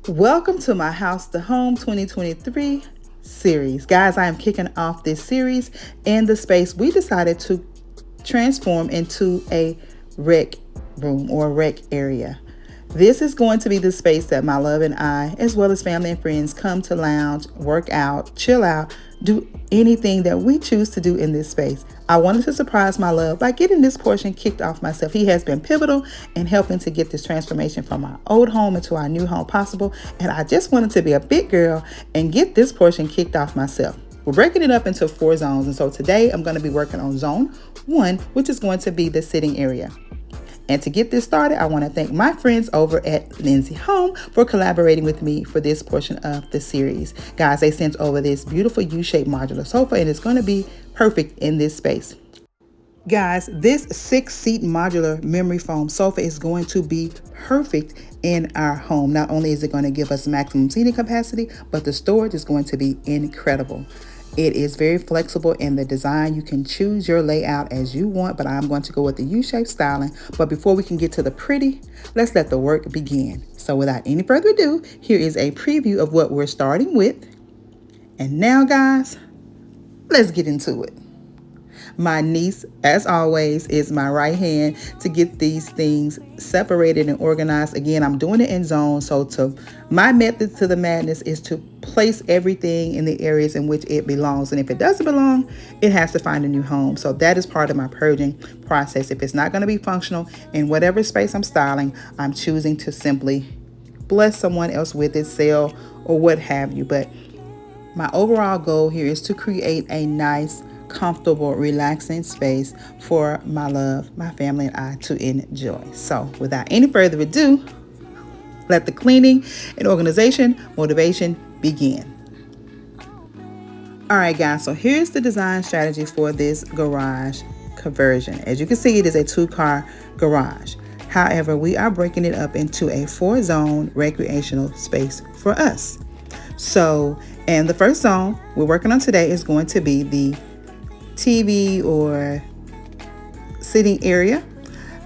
Welcome to my House to Home 2023 series. Guys, I am kicking off this series in the space we decided to transform into a rec room or rec area. This is going to be the space that my love and I, as well as family and friends, come to lounge, work out, chill out, do anything that we choose to do in this space. I wanted to surprise my love by getting this portion kicked off myself. He has been pivotal in helping to get this transformation from our old home into our new home possible, and I just wanted to be a big girl and get this portion kicked off myself. We're breaking it up into 4 zones, and so today I'm going to be working on zone 1, which is going to be the sitting area. And to get this started, I want to thank my friends over at Linsy Home for collaborating with me for this portion of the series. Guys, they sent over this beautiful U-shaped modular sofa, and it's going to be perfect in this space. Guys, this 6-seat modular memory foam sofa is going to be perfect in our home. Not only is it going to give us maximum seating capacity, but the storage is going to be incredible. It is very flexible in the design. You can choose your layout as you want, but I'm going to go with the U-shaped styling. But before we can get to the pretty, let's let the work begin. So without any further ado, here is a preview of what we're starting with. And now, guys, let's get into it. My niece, as always, is my right hand to get these things separated and organized. Again, I'm doing it in zones. So my method to the madness is to place everything in the areas in which it belongs. And if it doesn't belong, it has to find a new home. So that is part of my purging process. If it's not going to be functional in whatever space I'm styling, I'm choosing to simply bless someone else with it, sell, or what have you. But my overall goal here is to create a nice, comfortable, relaxing space for my love, my family, and I to enjoy. So without any further ado, let the cleaning and organization motivation begin. All right, guys, so here's the design strategy for this garage conversion. As you can see, it is a 2-car garage. However, we are breaking it up into a 4-zone recreational space for us. So, and the first zone we're working on today is going to be the TV or sitting area.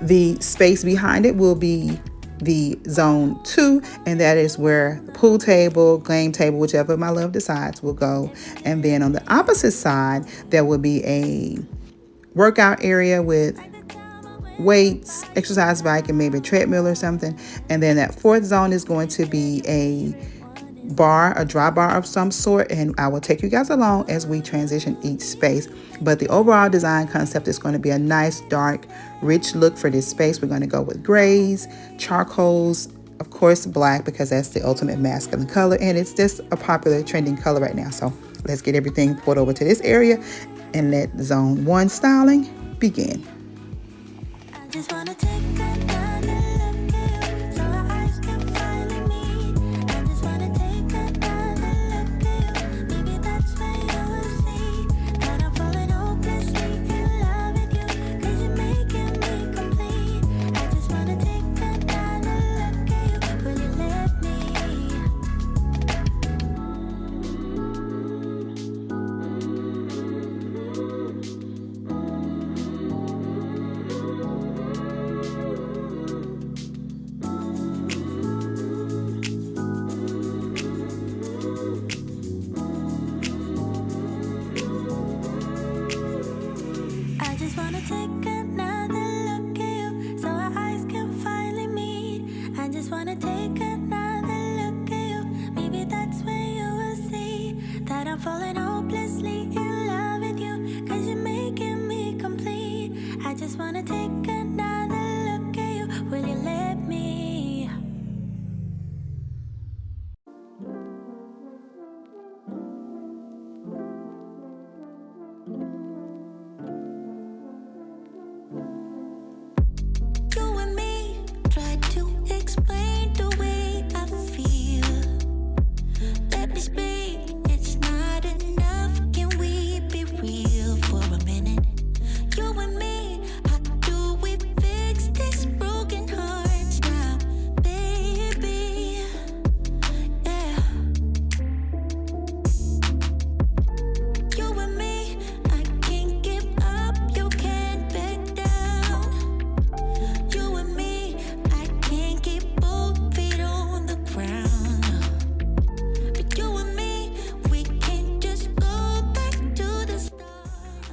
The space behind it will be the zone 2, and that is where the pool table, game table, whichever my love decides, will go. And then on the opposite side, there will be a workout area with weights, exercise bike, and maybe a treadmill or something. And then that 4th zone is going to be a bar, a dry bar of some sort, and I will take you guys along as we transition each space. But the overall design concept is going to be a nice, dark, rich look for this space. We're going to go with grays, charcoals, of course black, because that's the ultimate masculine color, and it's just a popular trending color right now. So let's get everything poured over to this area and let zone 1 styling begin. I just want to take explain the way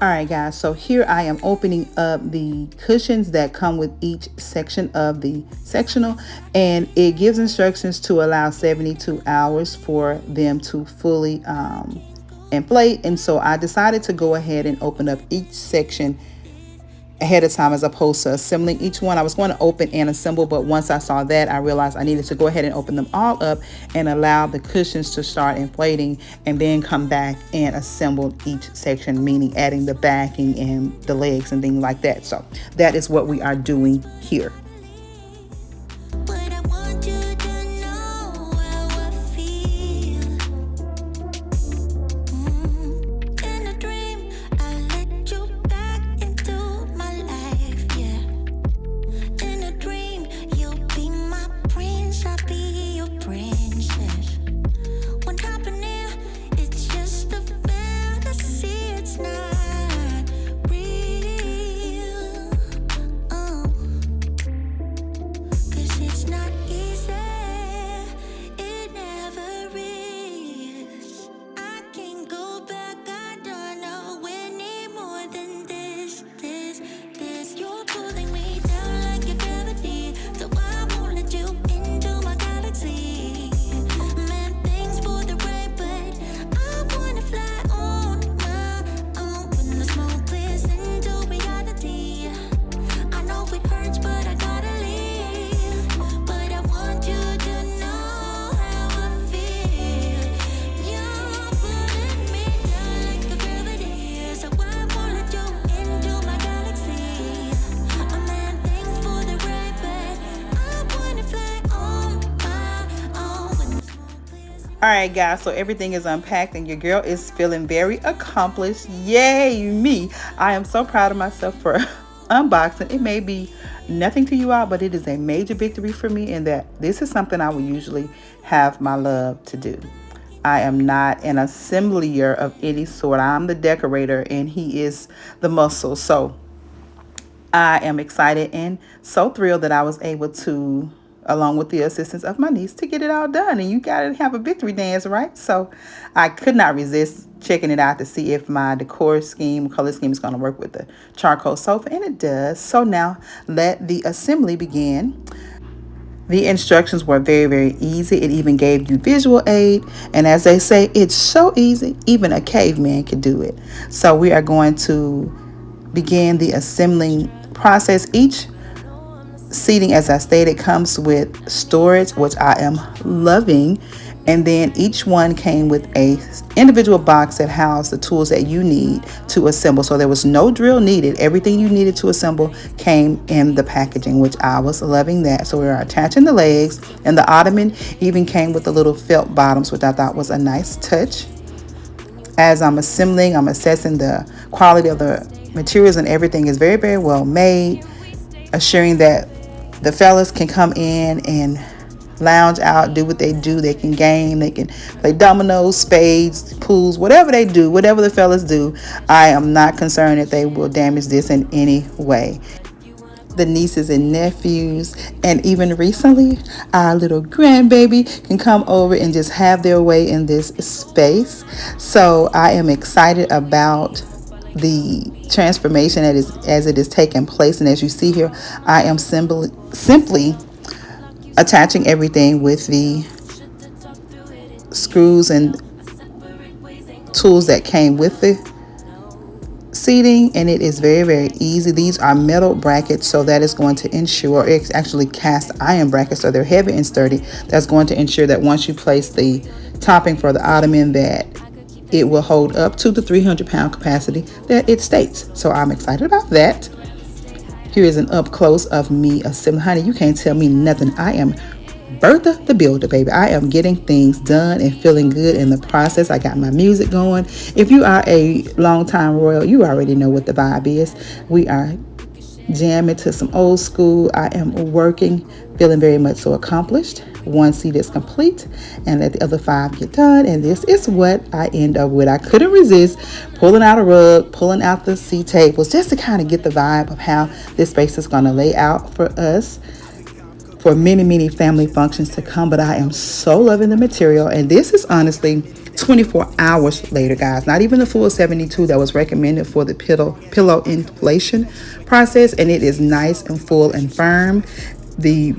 All right, guys, so here I am opening up the cushions that come with each section of the sectional, and it gives instructions to allow 72 hours for them to fully inflate. And so I decided to go ahead and open up each section ahead of time as opposed to assembling each one. I was going to open and assemble, but once I saw that, I realized I needed to go ahead and open them all up and allow the cushions to start inflating, and then come back and assemble each section, meaning adding the backing and the legs and things like that. So that is what we are doing here. All right, guys, so everything is unpacked and your girl is feeling very accomplished. Yay, me. I am so proud of myself for unboxing. It may be nothing to you all, but it is a major victory for me in that this is something I would usually have my love to do. I am not an assembler of any sort. I'm the decorator and he is the muscle. So I am excited and so thrilled that I was able to, along with the assistance of my niece, to get it all done. And you got to have a victory dance, right? So I could not resist checking it out to see if my color scheme is going to work with the charcoal sofa, and it does. So now let the assembly begin. The instructions were very, very easy. It even gave you visual aid. And as they say, it's so easy, even a caveman could do it. So we are going to begin the assembling process. Each seating, as I stated, comes with storage, which I am loving. And then each one came with a individual box that housed the tools that you need to assemble. So there was no drill needed. Everything you needed to assemble came in the packaging, which I was loving that. So we are attaching the legs, and the ottoman even came with the little felt bottoms, which I thought was a nice touch. As I'm assembling, I'm assessing the quality of the materials, and everything is very, very well made, assuring that the fellas can come in and lounge out, do what they do. They can game, they can play dominoes, spades, pools, whatever they do, whatever the fellas do. I am not concerned that they will damage this in any way. The nieces and nephews, and even recently our little grandbaby can come over and just have their way in this space. So I am excited about the transformation that is as it is taking place. And as you see here, I am simply attaching everything with the screws and tools that came with the seating, and it is very, very easy. These are metal brackets, so that is going to ensure, it's actually cast iron brackets, so they're heavy and sturdy. That's going to ensure that once you place the topping for the ottoman, that it will hold up to the 300-pound capacity that it states. So I'm excited about that. Here is an up close of me assembling. Honey, you can't tell me nothing. I am Bertha the Builder, baby. I am getting things done and feeling good in the process. I got my music going. If you are a longtime Royal, you already know what the vibe is. We are jamming to some old school. I am working, feeling very much so accomplished. One seat is complete, and let the other 5 get done. And this is what I end up with. I couldn't resist pulling out a rug, pulling out the seat tables, just to kind of get the vibe of how this space is going to lay out for us for many family functions to come. But I am so loving the material, and this is honestly 24 hours later, guys, not even the full 72 that was recommended for the pillow inflation process, and it is nice and full and firm. The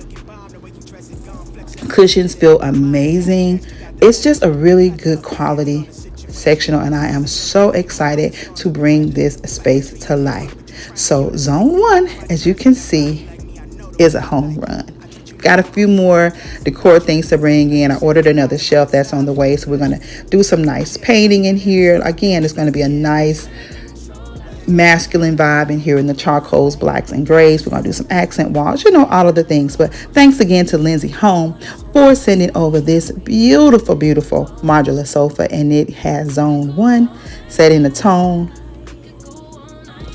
cushions feel amazing. It's just a really good quality sectional, and I am so excited to bring this space to life. So zone 1, as you can see, is a home run. Got a few more decor things to bring in. I ordered another shelf that's on the way, so we're going to do some nice painting in here. Again, it's going to be a nice masculine vibe in here in the charcoals, blacks, and grays. We're going to do some accent walls, all of the things. But thanks again to Linsy Home for sending over this beautiful modular sofa, and it has zone 1 setting the tone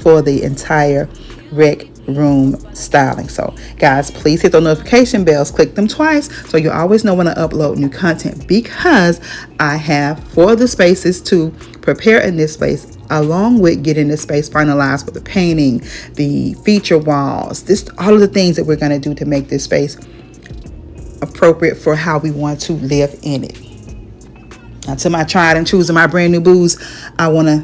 for the entire rec room styling. So guys, please hit the notification bells, click them twice, so you always know when I upload new content, because I have 4 of the spaces to prepare in this space, along with getting the space finalized with the painting, the feature walls, all of the things that we're going to do to make this space appropriate for how we want to live in it. Now, to my tried and true and my brand new boos, I want to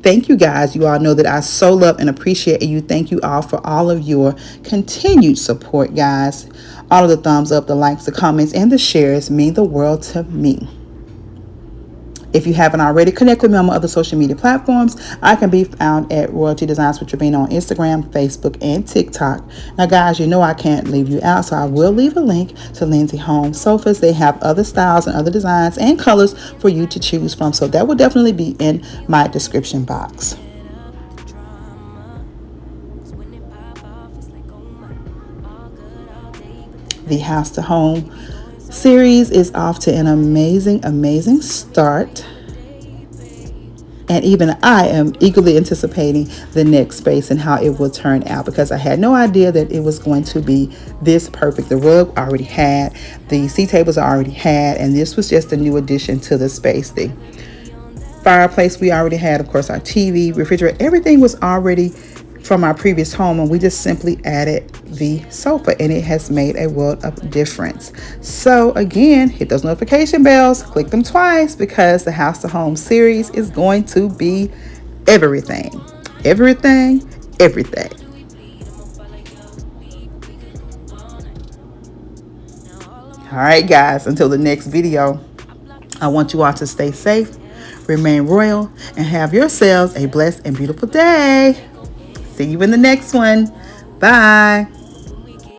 thank you guys. You all know that I so love and appreciate you. Thank you all for all of your continued support, guys. All of the thumbs up, the likes, the comments, and the shares mean the world to me. If you haven't already, connect with me on my other social media platforms. I can be found at RoyalTDesignswithTravina on Instagram, Facebook, and TikTok. Now, guys, you know I can't leave you out, so I will leave a link to Linsy Home Sofas. They have other styles and other designs and colors for you to choose from, so that will definitely be in my description box. The House to Home series is off to an amazing start, and even I am eagerly anticipating the next space and how it will turn out, because I had no idea that it was going to be this perfect. The rug already had, the sea tables I already had, and this was just a new addition to the space. The fireplace we already had, of course, our TV, refrigerator, everything was already from our previous home, and we just simply added the sofa, and it has made a world of difference. So again, hit those notification bells, click them twice, because the House to Home series is going to be everything. All right, guys, until the next video, I want you all to stay safe, remain royal, and have yourselves a blessed and beautiful day. See you in the next one. Bye.